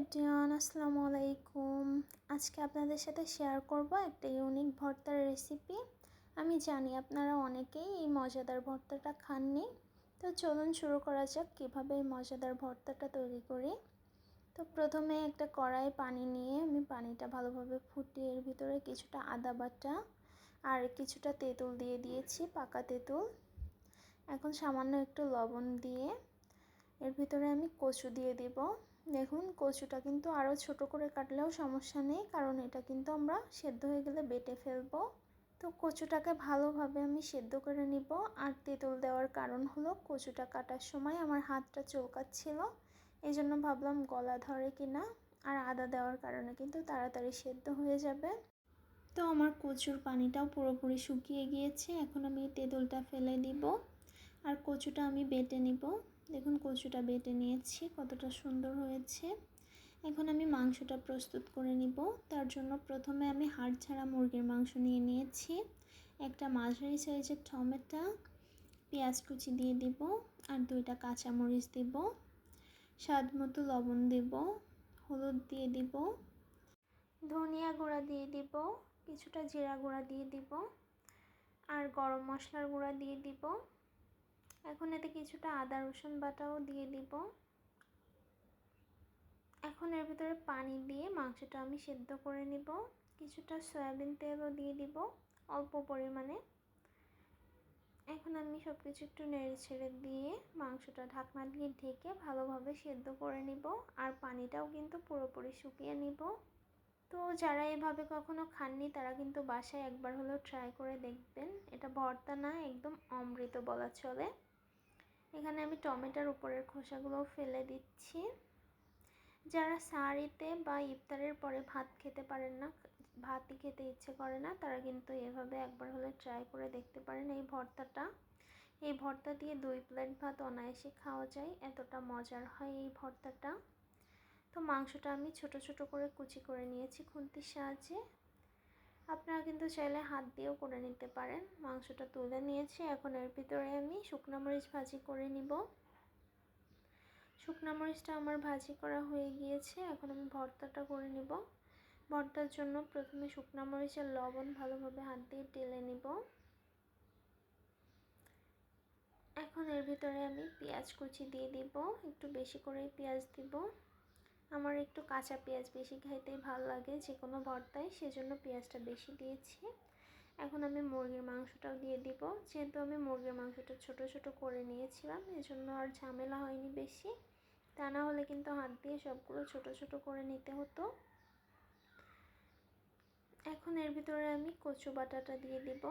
Everyone, আসসালামু আলাইকুম। আজকে আপনাদের সাথে শেয়ার করব একটা ইউনিক ভর্তার রেসিপি। আমি জানি আপনারা অনেকেই এই মজাদার ভর্তাটা খাননি। তো চলুন শুরু করা যাক কীভাবে এই মজাদার ভর্তাটা তৈরি করি। তো প্রথমে একটা কড়াই পানি নিয়ে আমি পানিটা ভালোভাবে ফুটিয়ে এর ভিতরে কিছুটা আদা বাটা আর কিছুটা তেঁতুল দিয়ে দিয়েছি, পাকা তেঁতুল। এখন সামান্য একটু লবণ দিয়ে এর ভিতরে আমি কচু দিয়ে দিব। দেখুন, কচুটা কিন্তু আরও ছোট করে কাটলেও সমস্যা নেই, কারণ এটা কিন্তু আমরা সেদ্ধ হয়ে গেলে বেটে ফেলবো। তো কচুটাকে ভালোভাবে আমি সেদ্ধ করে নিব। আর তেঁতুল দেওয়ার কারণ হলো কচুটা কাটার সময় আমার হাতটা চুলকাচ্ছিল, এই জন্য ভাবলাম গলা ধরে কিনা। আর আদা দেওয়ার কারণে কিন্তু তাড়াতাড়ি সেদ্ধ হয়ে যাবে। তো আমার কচুর পানিটাও পুরোপুরি শুকিয়ে গিয়েছে। এখন আমি তেঁতুলটা ফেলে দিব আর কচুটা আমি বেটে নিব। দেখুন, কচুটা বেটে নিয়েছি, কতটা সুন্দর হয়েছে। এখন আমি মাংসটা প্রস্তুত করে নিব। তার জন্য প্রথমে আমি হাড় ছাড়া মুরগির মাংস নিয়ে নিয়েছি, একটা মাঝারি সাইজের টমেটো, পেঁয়াজ কুচি দিয়ে দিব আর 2টা কাঁচামরিচ দিব, স্বাদ মতো লবণ দিব, হলুদ দিয়ে দিব, ধনিয়া গুঁড়া দিয়ে দিব, কিছুটা জিরা গুঁড়া দিয়ে দিব আর গরম মশলার গুঁড়া দিয়ে দিব। এখন এতে কিছুটা আদা রসুন বাটাও দিয়ে দিব। এখন এর ভিতরে পানি দিয়ে মাংসটা আমি সেদ্ধ করে নিব। কিছুটা সয়াবিন তেলও দিয়ে দিব অল্প পরিমাণে। এখন আমি সব কিছু একটু নেড়ে ছেড়ে দিয়ে মাংসটা ঢাকনা দিয়ে ঢেকে ভালোভাবে সেদ্ধ করে নিব। আর পানিটাও কিন্তু পুরোপুরি শুকিয়ে নিব। তো যারা এভাবে কখনো খাননি তারা কিন্তু বাসায় একবার হলেও ট্রাই করে দেখবেন। এটা ভর্তা না, একদম অমৃত বলা চলে। এখানে আমি টমেটোর উপরের খোসাগুলো ফেলে দিচ্ছি। যারা সাহারিতে বা ইফতারের পরে ভাত খেতে পারেন না, ভাতই খেতে ইচ্ছে করে না, তারা কিন্তু এভাবে একবার হলে ট্রাই করে দেখতে পারেন এই ভর্তা দিয়ে 2 প্লেট ভাত অনায়াসে খাওয়া যায়, এতটা মজার হয় এই ভর্তাটা। তো মাংসটা আমি ছোট ছোট করে কুচি করে নিয়েছি খুন্তির সাহায্যে। আপনারা কিন্তু চাইলে হাত দিয়েও করে নিতে পারেন। মাংসটা তুলে নিয়েছি। এখন এর ভিতরে আমি শুকনো মরিচ ভাজি করে নিব। শুকনো মরিচটা আমার ভাজি করা হয়ে গিয়েছে। এখন আমি ভর্তাটা করে নিব। ভর্তার জন্য প্রথমে শুকনো মরিচের লবণ ভালোভাবে হাত দিয়ে টেলে নিব। এখন এর ভিতরে আমি পেঁয়াজ কুচি দিয়ে দিব, একটু বেশি করেই পেঁয়াজ দিব। আমার একটু কাঁচা পেঁয়াজ বেশি খাইতেই ভালো লাগে যে কোনো ভর্তায়, সেজন্য পেঁয়াজটা বেশি দিয়েছি। এখন আমি মুরগির মাংসটাও দিয়ে দিব। যেহেতু আমি মুরগির মাংসটা ছোট ছোট করে নিয়েছিলাম, এজন্য আর ঝামেলা হয়নি বেশি। তা না হলে কিন্তু হাত দিয়ে সবগুলো ছোট ছোট করে নিতে হতো। এখন এর ভিতরে আমি কচু বাটাটা দিয়ে দিব।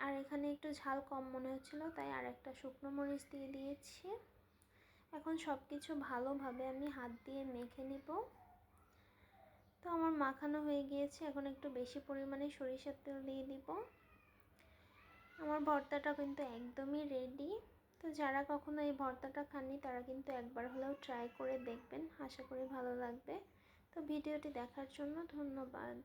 আর এখানে একটু ঝাল কম মনে হচ্ছিল, তাই আর একটা শুকনো মরিচ দিয়ে দিয়েছি। এখন সব কিছু ভালোভাবে আমি হাত দিয়ে মেখে নিব। তো আমার মাখানো হয়ে গিয়েছে। এখন একটু বেশি পরিমাণে সরিষার তেল দিয়ে দিব। আমার ভর্তাটা কিন্তু একদমই রেডি। তো যারা কখনো এই ভর্তাটা খাননি তারা কিন্তু একবার হলেও ট্রাই করে দেখবেন, আশা করি ভালো লাগবে। তো ভিডিওটি দেখার জন্য ধন্যবাদ।